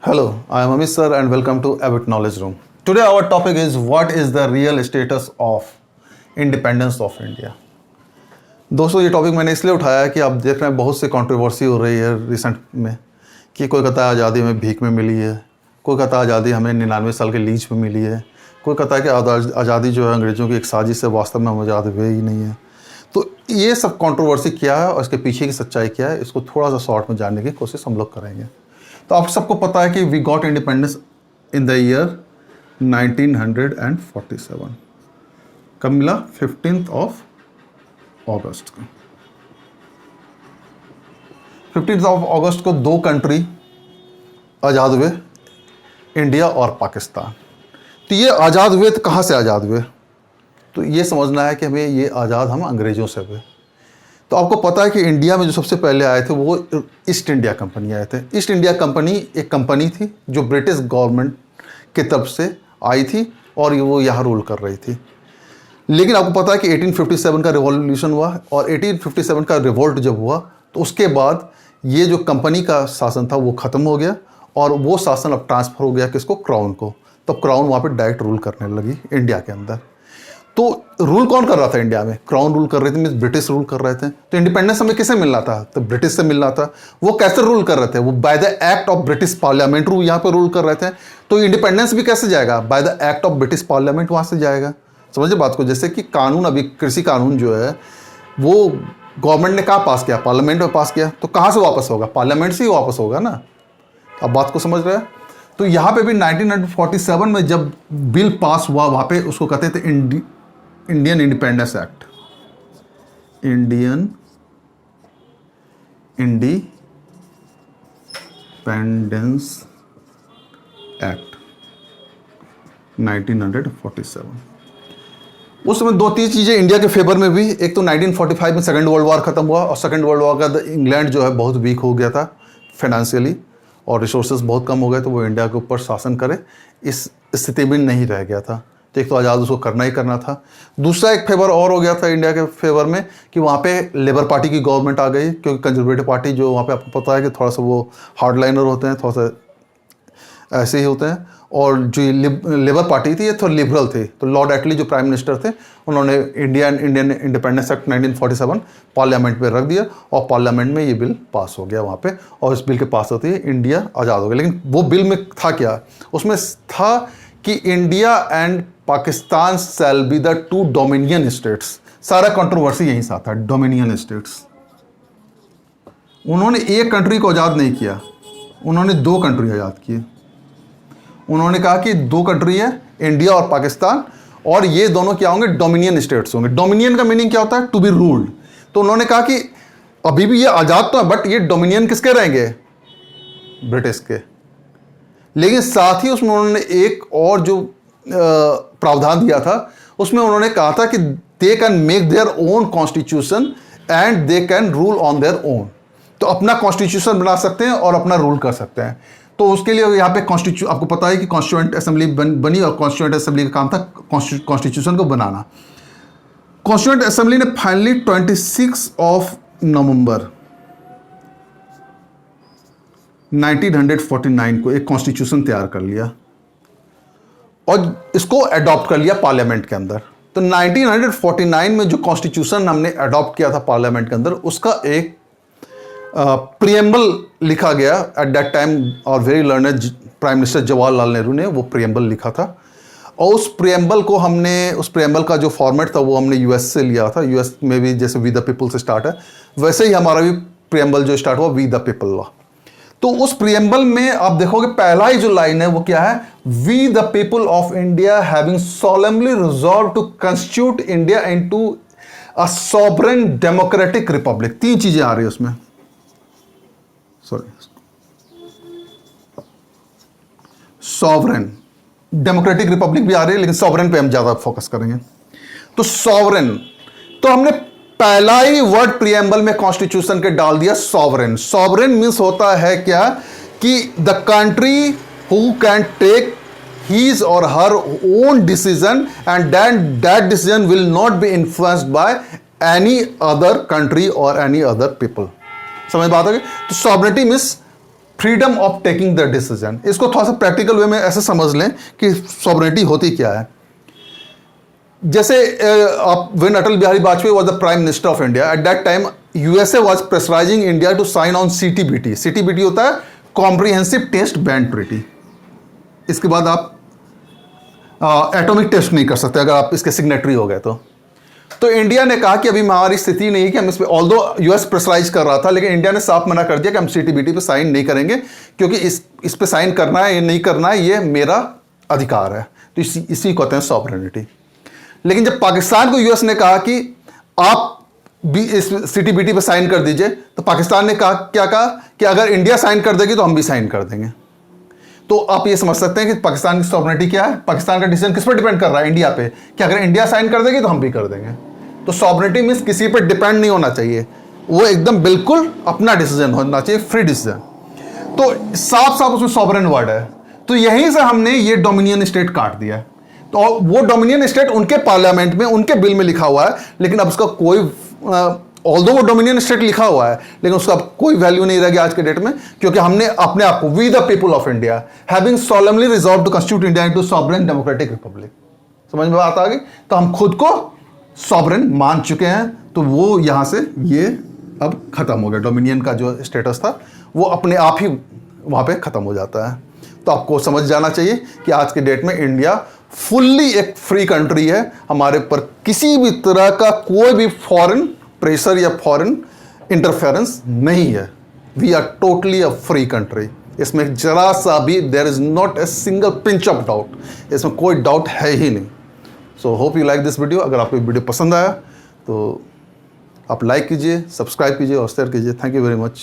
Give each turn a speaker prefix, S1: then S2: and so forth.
S1: Hello, I am Amit sir and welcome to Abbott Knowledge Room. Today our topic is what is the real status of independence of India. दोस्तों ये topic मैंने इसलिए उठाया कि आप देख रहे हैं बहुत सी कंट्रोवर्सी हो रही है रिसेंट में कि कोई कहता है आज़ादी में भीख में मिली है, कोई कहता है आज़ादी हमें 99 साल के लीज पे मिली है, कोई कहता है कि आज़ादी जो है अंग्रेज़ों की एक साजिश से वास्तव में हम आज़ाद हुए ही नहीं है। तो ये सब कंट्रोवर्सी क्या है और इसके पीछे की सच्चाई क्या है, इसको थोड़ा सा शॉर्ट में जानने की कोशिश हम लोग करेंगे। तो आप सबको पता है कि we got independence in the year 1947। कब मिला? 15th of अगस्त को। 15th of अगस्त को दो कंट्री आज़ाद हुए, इंडिया और पाकिस्तान। तो ये आज़ाद हुए तो कहाँ से आज़ाद हुए? तो ये समझना है कि हमें ये आज़ाद हम अंग्रेज़ों से हुए। तो आपको पता है कि इंडिया में जो सबसे पहले आए थे वो ईस्ट इंडिया कंपनी आए थे। ईस्ट इंडिया कंपनी एक कंपनी थी जो ब्रिटिश गवर्नमेंट की तरफ से आई थी और वो यहाँ रूल कर रही थी। लेकिन आपको पता है कि 1857 का रिवॉल्यूशन हुआ और 1857 का रिवोल्ट जब हुआ तो उसके बाद ये जो कंपनी का शासन था वो ख़त्म हो गया और वो शासन अब ट्रांसफ़र हो गया किसको? क्राउन को। तब क्राउन वहाँ पे डायरेक्ट रूल करने लगी इंडिया के अंदर। तो रूल कौन कर रहा था इंडिया में? क्राउन रूल कर रहे थे, मीन्स ब्रिटिश रूल कर रहे थे। तो इंडिपेंडेंस हमें किससे मिलना था? तो ब्रिटिश से मिलना था। वो कैसे रूल कर रहे थे? वो by the act of British parliament यहाँ पे रूल कर रहे थे। तो इंडिपेंडेंस भी कैसे जाएगा? By the act of British parliament वहाँ से जाएगा। समझिए बात को। जैसे कि कानून, अभी कृषि कानून जो है वो गवर्नमेंट ने कहाँ पास किया? पार्लियामेंट में पास किया। तो कहाँ से वापस होगा? पार्लियामेंट से ही वापस होगा ना। अब बात को समझ रहे हैं? तो यहाँ पे भी 1947 में जब बिल पास हुआ वहाँ पे उसको कहते थे Indian independence act. Indian independence act 1947। उस समय दो तीन चीज़ें इंडिया के फेवर में भी। एक तो 1945 में सेकेंड वर्ल्ड वॉर ख़त्म हुआ और सेकेंड वर्ल्ड वॉर का इंग्लैंड जो है बहुत वीक हो गया था फाइनेंशियली और रिसोर्सेज बहुत कम हो गए, तो वो इंडिया के ऊपर शासन करे इस स्थिति में नहीं रह गया था। तो एक तो आज़ाद उसको करना ही करना था। दूसरा एक फेवर और हो गया था इंडिया के फेवर में कि वहाँ पे लेबर पार्टी की गवर्नमेंट आ गई, क्योंकि कंजर्वेटिव पार्टी जो वहाँ पे आपको पता है कि थोड़ा सा वो हार्डलाइनर होते हैं, थोड़ा सा ऐसे ही होते हैं। और जो लेबर पार्टी थी ये थोड़ा लिबरल थे। तो लॉर्ड एटली जो प्राइम मिनिस्टर थे उन्होंने इंडियन इंडिपेंडेंस एक्ट 1947 पार्लियामेंट में रख दिया और पार्लियामेंट में ये बिल पास हो गया वहाँ पे। और इस बिल के पास होते ही इंडिया आज़ाद हो गया। लेकिन वो बिल में था क्या? उसमें था कि India and Pakistan shall be the two dominion states. सारा कंट्रोवर्सी यहीं से आता है, डोमिनियन स्टेट्स। उन्होंने एक कंट्री को आज़ाद नहीं किया, उन्होंने दो कंट्री आज़ाद किए। उन्होंने कहा कि दो कंट्री है, इंडिया और पाकिस्तान, और ये दोनों क्या होंगे? डोमिनियन स्टेट्स होंगे। डोमिनियन का मीनिंग क्या होता है? To be ruled. तो उन्होंने कहा कि अभी भी ये आज़ाद तो है बट ये डोमिनियन किसके रहेंगे? ब्रिटिश के। लेकिन साथ ही उसमें उन्होंने एक और जो प्रावधान दिया था उसमें उन्होंने कहा था कि they can make their own constitution and they can rule on their own. तो अपना कॉन्स्टिट्यूशन बना सकते हैं और अपना रूल कर सकते हैं। तो उसके लिए यहाँ पे आपको पता है कि कॉन्स्टिट्यूएंट असेंबली बनी और कॉन्स्टिट्यूएंट असेंबली का काम था कॉन्स्टिट्यूशन को बनाना। कॉन्स्टिट्यूएंट असेंबली ने फाइनली 26 नवंबर 1949 को एक कॉन्स्टिट्यूशन तैयार कर लिया और इसको अडॉप्ट कर लिया पार्लियामेंट के अंदर। तो 1949 में जो कॉन्स्टिट्यूशन हमने अडॉप्ट किया था पार्लियामेंट के अंदर, उसका एक प्रियम्बल लिखा गया एट दैट टाइम। और very learned prime minister Jawaharlal Nehru ने वो प्रियम्बल लिखा था। और उस प्रियम्बल को हमने, उस प्रियम्बल का जो फॉर्मेट था वो हमने यूएस से लिया था। यूएस में भी जैसे वी द पीपल से स्टार्ट है, वैसे ही हमारा भी प्रियम्बल जो स्टार्ट हुआ वी द पीपल लॉ। तो उस प्रियम्बल में आप देखोगे पहला ही जो लाइन है वो क्या है? We the people of India having solemnly resolve to constitute India into a sovereign democratic republic. तीन चीजें आ रही है उसमें, सॉवरेन, डेमोक्रेटिक रिपब्लिक भी आ रही है लेकिन सॉवरेन पे हम ज्यादा फोकस करेंगे। तो सॉवरेन, तो हमने पहला ही वर्ड प्रियम्बल में कॉन्स्टिट्यूशन के डाल दिया, सॉवरेन। सॉवरेन मींस होता है क्या? कि the country who can take his or her own decision and then that decision will not be influenced by any other country or any other people। समझ बात है? तो sovereignty means freedom of taking the decision. इसको थोड़ा सा practical way में ऐसे समझ लें कि सॉवरेनिटी होती क्या है। जैसे आप when Atal Bihari Vajpayee was the prime minister of India, at that time USA was pressurising India to sign on CTBT. CTBT होता है कॉम्प्रिहेंसिव टेस्ट बैन ट्रीटी। इसके बाद आप एटॉमिक टेस्ट नहीं कर सकते अगर आप इसके सिग्नेटरी हो गए तो इंडिया ने कहा कि अभी हमारी स्थिति नहीं है कि हम इस पर, ऑल्दो यूएस प्रेशराइज कर रहा था, लेकिन इंडिया ने साफ मना कर दिया कि हम सीटीबीटी पे साइन नहीं करेंगे, क्योंकि इस पे साइन करना है या नहीं करना है ये मेरा अधिकार है। तो इसी को कहते हैं सॉवरेनिटी। लेकिन जब पाकिस्तान को यूएस ने कहा कि आप भी इस सीटीबीटी पे साइन कर दीजिए, तो पाकिस्तान ने क्या कहा कि अगर इंडिया साइन कर देगी तो हम भी साइन कर देंगे। तो आप ये समझ सकते हैं कि पाकिस्तान की सॉवरेनिटी क्या है। पाकिस्तान का डिसीजन किस पर डिपेंड कर रहा है? इंडिया पे, कि अगर इंडिया साइन कर देगी तो हम भी कर देंगे। तो सॉवरेनिटी मीन्स किसी पर डिपेंड नहीं होना चाहिए, वो एकदम बिल्कुल अपना डिसीजन होना चाहिए, फ्री डिसीजन। तो साफ साफ उसमें सॉवरेन वर्ड है। तो यहीं से हमने ये डोमिनियन स्टेट काट दिया है। तो वो डोमिनियन स्टेट उनके पार्लियामेंट में, उनके बिल में लिखा हुआ है, लेकिन अब उसका कोई, ऑल्दो वो डोमिनियन स्टेट लिखा हुआ है, लेकिन उसका अब कोई वैल्यू नहीं रह गया आज के डेट में, क्योंकि हमने अपने आप को, we the people of India having solemnly resolve to constitute India into sovereign democratic republic. समझ में बात आ गई? तो हम खुद को सॉवरेन मान चुके हैं। तो वो यहां से ये अब खत्म हो गया। डोमिनियन का जो स्टेटस था वो अपने आप ही वहां पे खत्म हो जाता है। तो आपको समझ जाना चाहिए कि आज के डेट में इंडिया फुल्ली एक फ्री कंट्री है। हमारे पर किसी भी तरह का कोई भी फॉरेन प्रेशर या फॉरेन इंटरफेरेंस नहीं है। We are totally a free country. इसमें जरा सा भी there is not a single pinch of doubt, इसमें कोई डाउट है ही नहीं। So hope you like this video. अगर आपको वीडियो पसंद आया तो आप लाइक कीजिए, सब्सक्राइब कीजिए और शेयर कीजिए। Thank you very much.